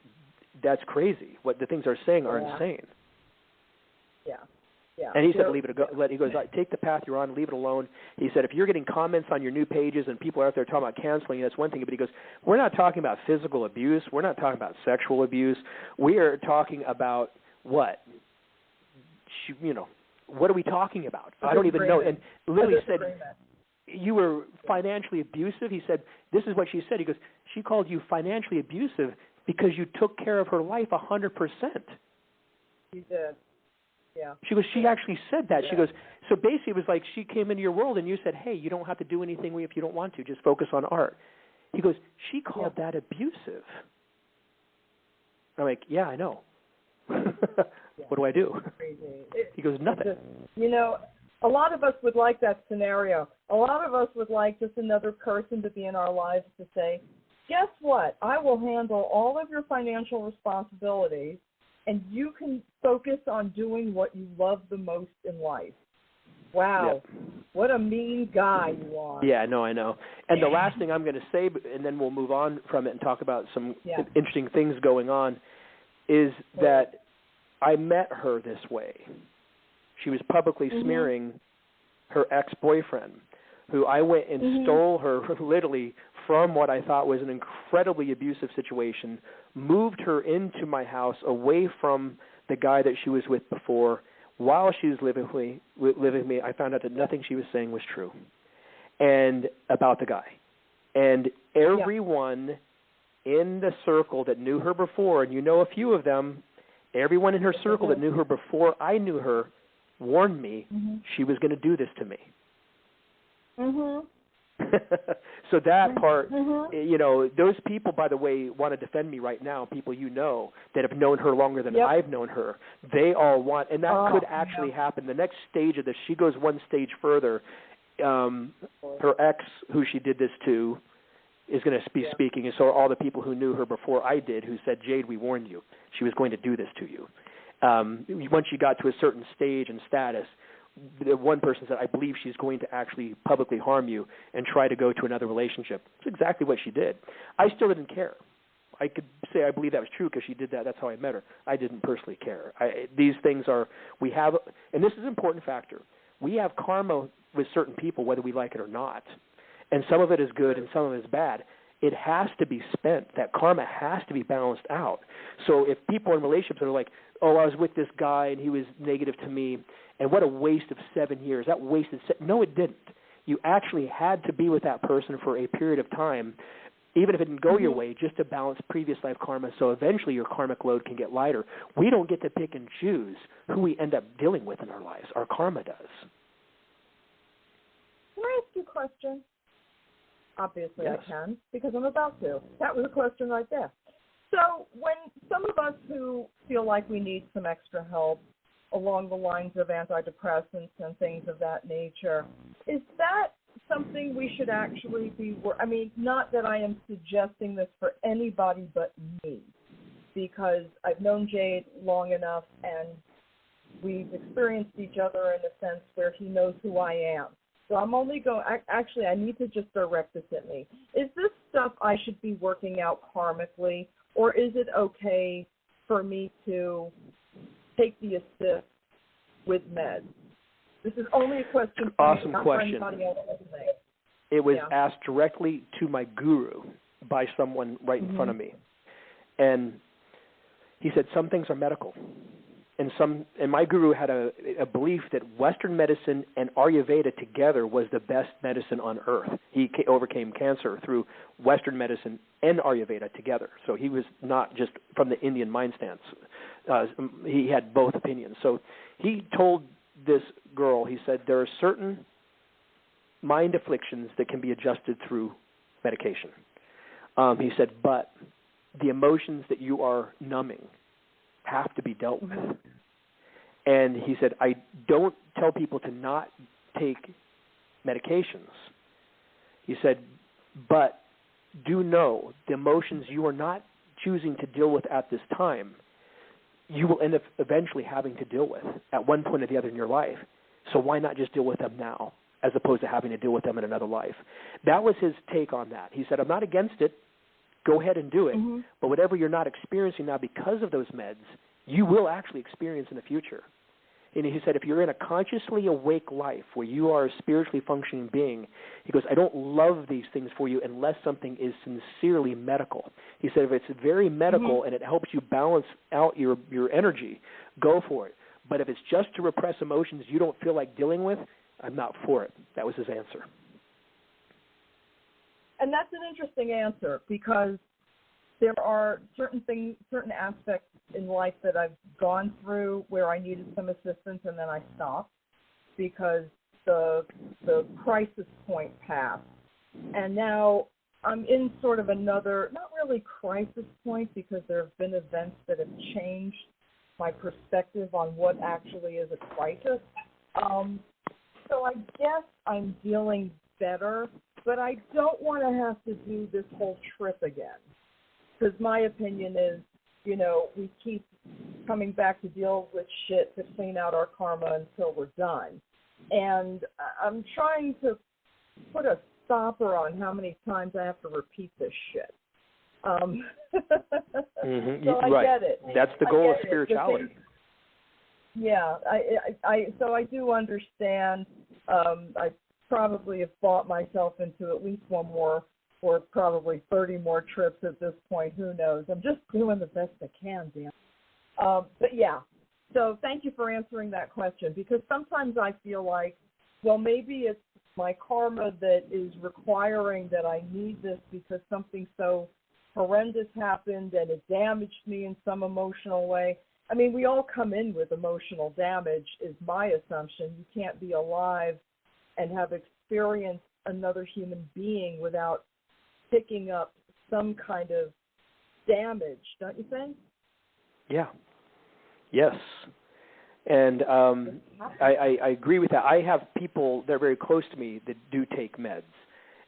that's crazy. What the things are saying are insane. Yeah. Yeah. And he said, leave it go. He goes, take the path you're on, leave it alone. He said, if you're getting comments on your new pages and people are out there talking about canceling, that's one thing. But he goes, we're not talking about physical abuse. We're not talking about sexual abuse. We are talking about what? What are we talking about? I don't even know. And literally said, you were financially abusive. He said, this is what she said. He goes, she called you financially abusive because you took care of her life 100%. You did. Yeah. She goes, she actually said that. She goes, so basically it was like she came into your world and you said, hey, you don't have to do anything if you don't want to. Just focus on art. He goes, she called that abusive. I'm like, yeah, I know. What do I do? He goes, nothing. A lot of us would like that scenario. A lot of us would like just another person to be in our lives to say, guess what? I will handle all of your financial responsibilities, and you can focus on doing what you love the most in life. Wow. What a mean guy you are. Yeah, no, I know. And the last thing I'm going to say, and then we'll move on from it and talk about some interesting things going on, is that I met her this way. She was publicly smearing her ex-boyfriend, who I went and stole her literally from what I thought was an incredibly abusive situation, moved her into my house away from the guy that she was with before. While she was living with me, I found out that nothing she was saying was true and about the guy. And everyone in the circle that knew her before, and a few of them, everyone in her circle that knew her before I knew her warned me she was going to do this to me. So that part, those people, by the way, want to defend me right now, people that have known her longer than I've known her. They all want, and that could actually happen. The next stage of this, she goes one stage further. Her ex, who she did this to, is going to be speaking, and so are all the people who knew her before I did, who said, Jade, we warned you. She was going to do this to you. Once you got to a certain stage and status, the one person said, I believe she's going to actually publicly harm you and try to go to another relationship. That's exactly what she did. I still didn't care. I could say I believe that was true because she did that. That's how I met her. I didn't personally care. These things we have, and this is an important factor, we have karma with certain people whether we like it or not. And some of it is good and some of it is bad. It has to be spent. That karma has to be balanced out. So if people in relationships are like, oh, I was with this guy and he was negative to me, and what a waste of 7 years. That wasted no, it didn't. You actually had to be with that person for a period of time, even if it didn't go your way, just to balance previous life karma so eventually your karmic load can get lighter. We don't get to pick and choose who we end up dealing with in our lives. Our karma does. Can I ask you a question? Obviously I can, because I'm about to. That was a question right there. So when some of us who feel like we need some extra help along the lines of antidepressants and things of that nature, is that something we should actually be, not that I am suggesting this for anybody but me, because I've known Jade long enough and we've experienced each other in a sense where he knows who I am. So I'm only going, actually, I need to just direct this at me. Is this stuff I should be working out karmically, or is it okay for me to take the assist with meds? This is only a question for awesome me, not question. for anybody else listening. It was asked directly to my guru by someone right in front of me. And he said some things are medical. And my guru had a belief that Western medicine and Ayurveda together was the best medicine on earth. He overcame cancer through Western medicine and Ayurveda together. So he was not just from the Indian mind stance. He had both opinions. So he told this girl, he said, there are certain mind afflictions that can be adjusted through medication. He said, but the emotions that you are numbing have to be dealt with. And he said, I don't tell people to not take medications. He said, but do know the emotions you are not choosing to deal with at this time, you will end up eventually having to deal with at one point or the other in your life. So why not just deal with them now as opposed to having to deal with them in another life? That was his take on that. He said, I'm not against it. Go ahead and do it. But whatever you're not experiencing now because of those meds, you will actually experience in the future. And he said, if you're in a consciously awake life where you are a spiritually functioning being, he goes, I don't love these things for you unless something is sincerely medical. He said, if it's very medical and it helps you balance out your energy, go for it. But if it's just to repress emotions you don't feel like dealing with, I'm not for it. That was his answer. And that's an interesting answer because there are certain aspects in life that I've gone through where I needed some assistance and then I stopped because the crisis point passed. And now I'm in sort of another, not really crisis point because there have been events that have changed my perspective on what actually is a crisis. So I guess I'm dealing better, but I don't want to have to do this whole trip again. Because my opinion is, we keep coming back to deal with shit to clean out our karma until we're done. And I'm trying to put a stopper on how many times I have to repeat this shit. So I get it. That's the goal of spirituality. So I do understand. I probably have bought myself into at least one more or probably 30 more trips at this point. Who knows? I'm just doing the best I can, Dan. But yeah, so thank you for answering that question because sometimes I feel like, well, maybe it's my karma that is requiring that I need this because something so horrendous happened and it damaged me in some emotional way. I mean, we all come in with emotional damage is my assumption. You can't be alive and have experienced another human being without picking up some kind of damage, don't you think? Yeah. Yes. And I agree with that. I have people that are very close to me that do take meds.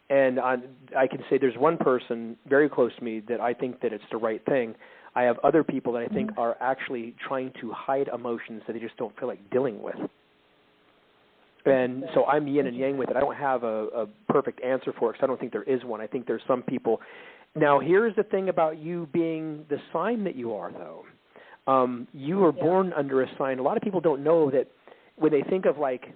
And I can say there's one person very close to me that I think that it's the right thing. I have other people that I think are actually trying to hide emotions that they just don't feel like dealing with. And so I'm yin and yang with it. I don't have a perfect answer for it because I don't think there is one. I think there's some people. Now, here's the thing about you being the sign that you are, though. You were born under a sign. A lot of people don't know that when they think of, like,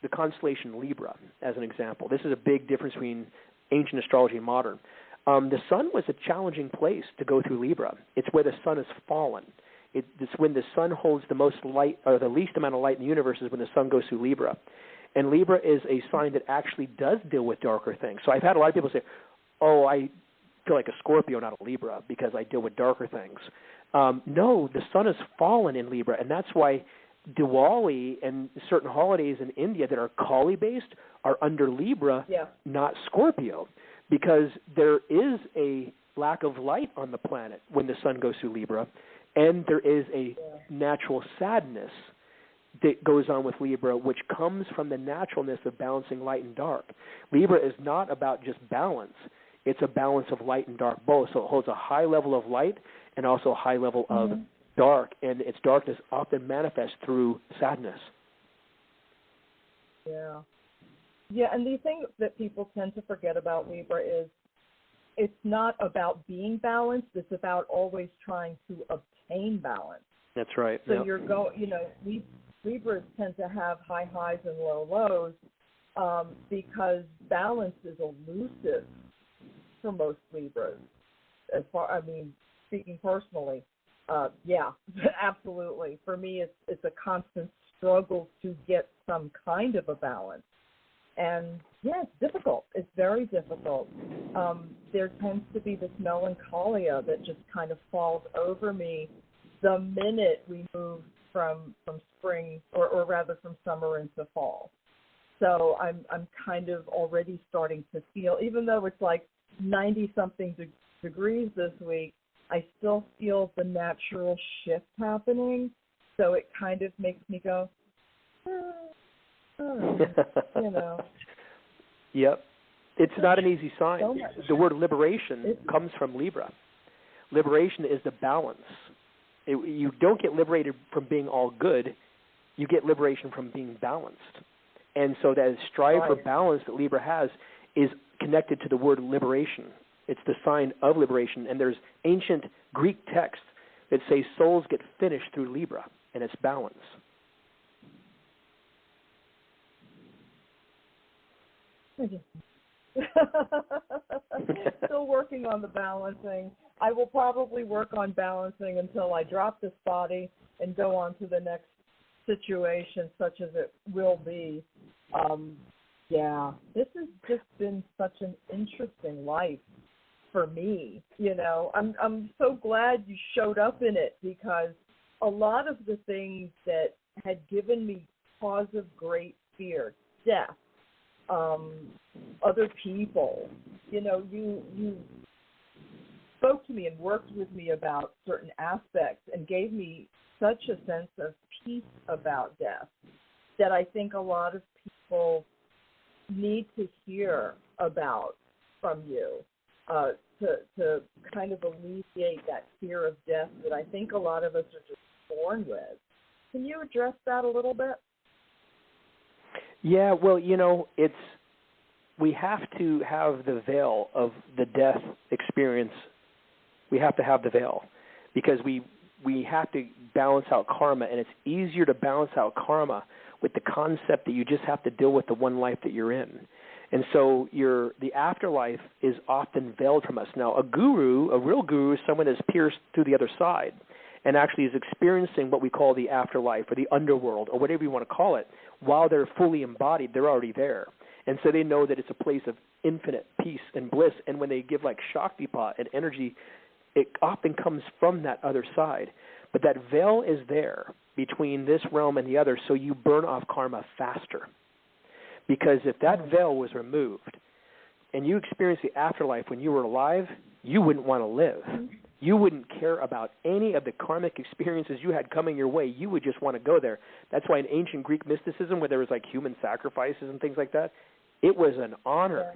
the constellation Libra, as an example. This is a big difference between ancient astrology and modern. The sun was a challenging place to go through Libra. It's where the sun has fallen. It's when the sun holds the most light, or the least amount of light in the universe is when the sun goes through Libra. And Libra is a sign that actually does deal with darker things. So I've had a lot of people say, oh, I feel like a Scorpio, not a Libra, because I deal with darker things. No, the sun has fallen in Libra, and that's why Diwali and certain holidays in India that are Kali-based are under Libra, not Scorpio, because there is a lack of light on the planet when the sun goes through Libra, and there is a natural sadness that goes on with Libra, which comes from the naturalness of balancing light and dark. Libra is not about just balance. It's a balance of light and dark both. So it holds a high level of light and also a high level of dark, and its darkness often manifests through sadness. Yeah. Yeah, and the thing that people tend to forget about Libra is it's not about being balanced. It's about always trying to obtain balance. That's right. So yep. Libras tend to have high highs and low lows because balance is elusive for most Libras. Speaking personally, yeah, absolutely. For me, it's a constant struggle to get some kind of a balance. And, yeah, it's difficult. It's very difficult. There tends to be this melancholia that just kind of falls over me the minute we move from spring, or rather from summer into fall. So I'm kind of already starting to feel, even though it's like 90-something degrees this week, I still feel the natural shift happening. So it kind of makes me go, you know. Yep. It's not an easy sign. The word liberation comes from Libra. Liberation is the balance. You don't get liberated from being all good. You get liberation from being balanced. And so that strive for balance that Libra has is connected to the word liberation. It's the sign of liberation. And there's ancient Greek texts that say souls get finished through Libra, and it's balance. Still working on the balancing. I will probably work on balancing until I drop this body and go on to the next situation, such as it will be. Yeah, this has just been such an interesting life for me. You know, I'm so glad you showed up in it, because a lot of the things that had given me cause of great fear, death, other people, you know, you spoke to me and worked with me about certain aspects and gave me such a sense of peace about death that I think a lot of people need to hear about from you, to kind of alleviate that fear of death that I think a lot of us are just born with. Can you address that a little bit? Yeah, well, you know, we have to have the veil of the death experience. We have to have the veil because we have to balance out karma, and it's easier to balance out karma with the concept that you just have to deal with the one life that you're in. And so the afterlife is often veiled from us. Now, a real guru, is someone that's pierced through the other side and actually is experiencing what we call the afterlife or the underworld or whatever you want to call it. While they're fully embodied, they're already there. And so they know that it's a place of infinite peace and bliss. And when they give like Shaktipat and energy, it often comes from that other side. But that veil is there between this realm and the other, so you burn off karma faster. Because if that veil was removed and you experienced the afterlife when you were alive, you wouldn't want to live. You wouldn't care about any of the karmic experiences you had coming your way. You would just want to go there. That's why in ancient Greek mysticism, where there was like human sacrifices and things like that, it was an honor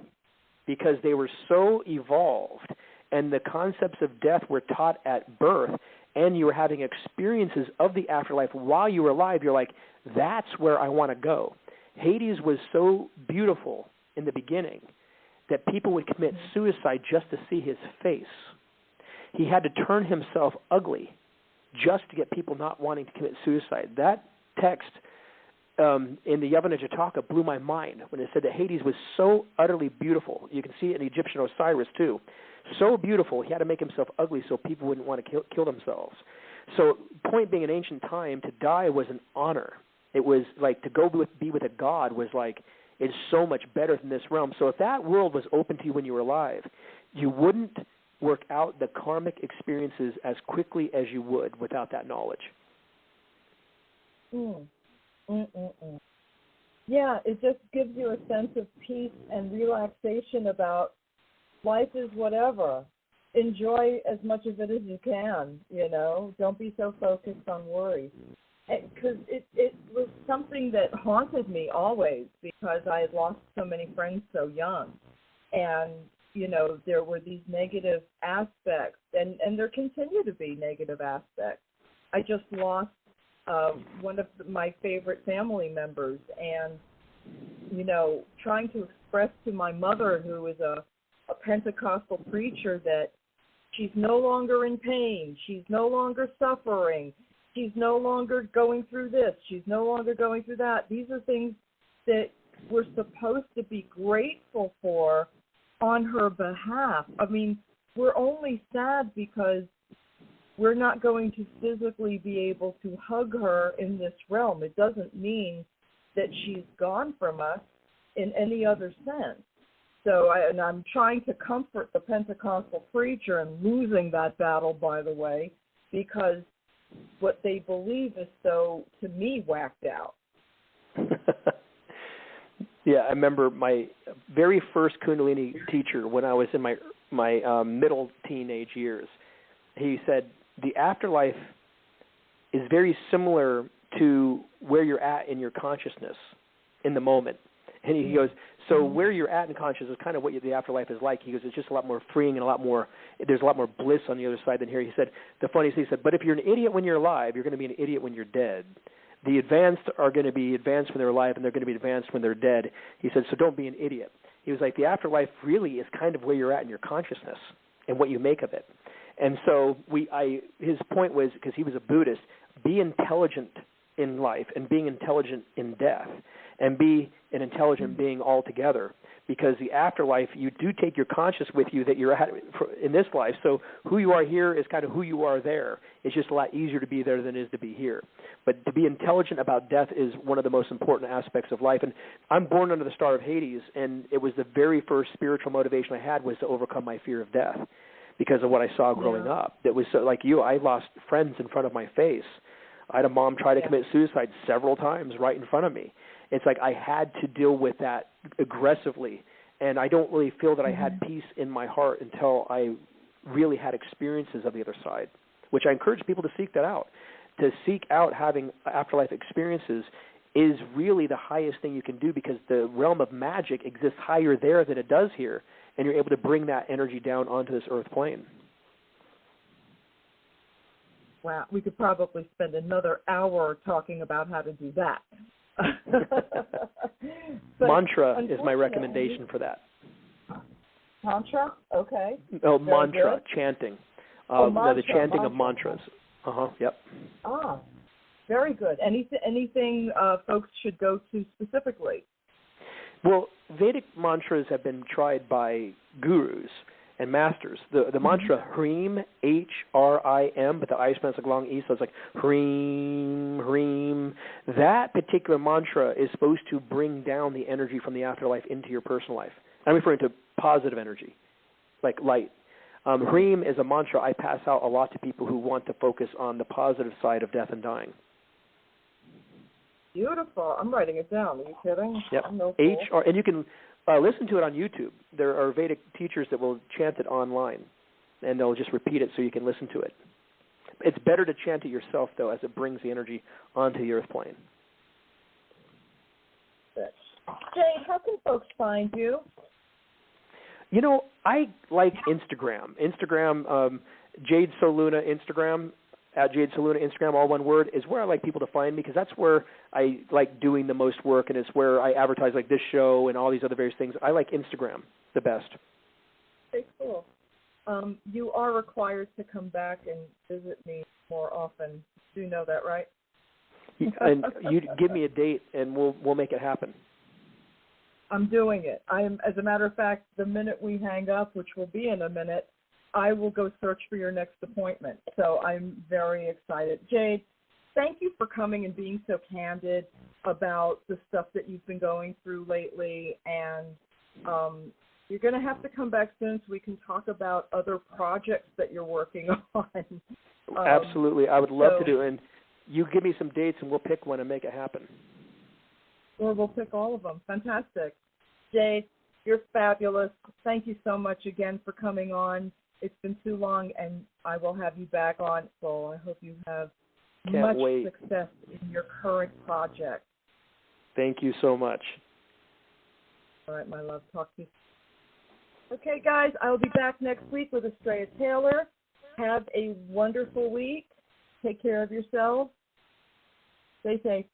because they were so evolved, and the concepts of death were taught at birth, and you were having experiences of the afterlife while you were alive. You're like, that's where I want to go. Hades was so beautiful in the beginning that people would commit suicide just to see his face. He had to turn himself ugly just to get people not wanting to commit suicide. That text in the Javanajataka blew my mind when it said that Hades was so utterly beautiful. You can see it in Egyptian Osiris too. So beautiful, he had to make himself ugly so people wouldn't want to kill themselves. So point being, in ancient time, to die was an honor. It was like to go be with a god was like, it's so much better than this realm. So if that world was open to you when you were alive, you wouldn't work out the karmic experiences as quickly as you would without that knowledge. Yeah, it just gives you a sense of peace and relaxation about life is whatever. Enjoy as much of it as you can, you know. Don't be so focused on worry. Because it was something that haunted me always because I had lost so many friends so young. And you know, there were these negative aspects, and there continue to be negative aspects. I just lost one of my favorite family members, and trying to express to my mother, who is a Pentecostal preacher, that she's no longer in pain, she's no longer suffering, she's no longer going through this, she's no longer going through that. These are things that we're supposed to be grateful for on her behalf. I mean, we're only sad because we're not going to physically be able to hug her in this realm. It doesn't mean that she's gone from us in any other sense. So I'm trying to comfort the Pentecostal preacher in losing that battle, by the way, because what they believe is so, to me, whacked out. Yeah, I remember my very first Kundalini teacher when I was in my middle teenage years. He said, the afterlife is very similar to where you're at in your consciousness in the moment. And he goes, so where you're at in consciousness is kind of what the afterlife is like. He goes, it's just a lot more freeing and there's a lot more bliss on the other side than here. He said, the funniest thing, he said, but if you're an idiot when you're alive, you're going to be an idiot when you're dead. The advanced are going to be advanced when they're alive, and they're going to be advanced when they're dead. He said, so don't be an idiot. He was like, the afterlife really is kind of where you're at in your consciousness and what you make of it. And so his point was, because he was a Buddhist, be intelligent in life and being intelligent in death, and be an intelligent being altogether, because the afterlife, you do take your conscious with you that you're at in this life. So who you are here is kind of who you are there. It's just a lot easier to be there than it is to be here. But to be intelligent about death is one of the most important aspects of life. And I'm born under the star of Hades, and it was the very first spiritual motivation I had was to overcome my fear of death because of what I saw growing up. That was so, like you, I lost friends in front of my face. I had a mom try to commit suicide several times right in front of me. It's like I had to deal with that aggressively, and I don't really feel that I had peace in my heart until I really had experiences of the other side, which I encourage people to seek that out. To seek out having afterlife experiences is really the highest thing you can do, because the realm of magic exists higher there than it does here, and you're able to bring that energy down onto this earth plane. Wow, we could probably spend another hour talking about how to do that. Mantra is my recommendation for that. Mantra? Okay. Oh, very mantra, good. chanting. Mantra, the chanting of mantras. Yep. Ah, very good. Anything folks should go to specifically? Well, Vedic mantras have been tried by gurus and masters. The mantra Hrim, H-R-I-M, but the I spells like long E, so it's like Hrim, Hrim. That particular mantra is supposed to bring down the energy from the afterlife into your personal life. I'm referring to positive energy, like light. Hrim is a mantra I pass out a lot to people who want to focus on the positive side of death and dying. Beautiful. I'm writing it down. Are you kidding? Yep. No H-R, and you can listen to it on YouTube. There are Vedic teachers that will chant it online, and they'll just repeat it so you can listen to it. It's better to chant it yourself, though, as it brings the energy onto the earth plane. Jade, how can folks find you? You know, I like Instagram. Jade Sol Luna Instagram, at Jade Sol Luna Instagram, all one word, is where I like people to find me, because that's where I like doing the most work, and it's where I advertise like this show and all these other various things. I like Instagram the best. Okay, cool. You are required to come back and visit me more often. You know that, right? And you give me a date, and we'll make it happen. I'm doing it. As a matter of fact, the minute we hang up, which will be in a minute, I will go search for your next appointment. So I'm very excited. Jade, thank you for coming and being so candid about the stuff that you've been going through lately. And you're going to have to come back soon so we can talk about other projects that you're working on. Absolutely. I would love to do it. And you give me some dates, and we'll pick one and make it happen. Or we'll pick all of them. Fantastic. Jade, you're fabulous. Thank you so much again for coming on. It's been too long, and I will have you back on. So I hope you have much success in your current project. Thank you so much. All right, my love. Talk to you. Okay, guys, I will be back next week with Estrella Taylor. Have a wonderful week. Take care of yourselves. Stay safe.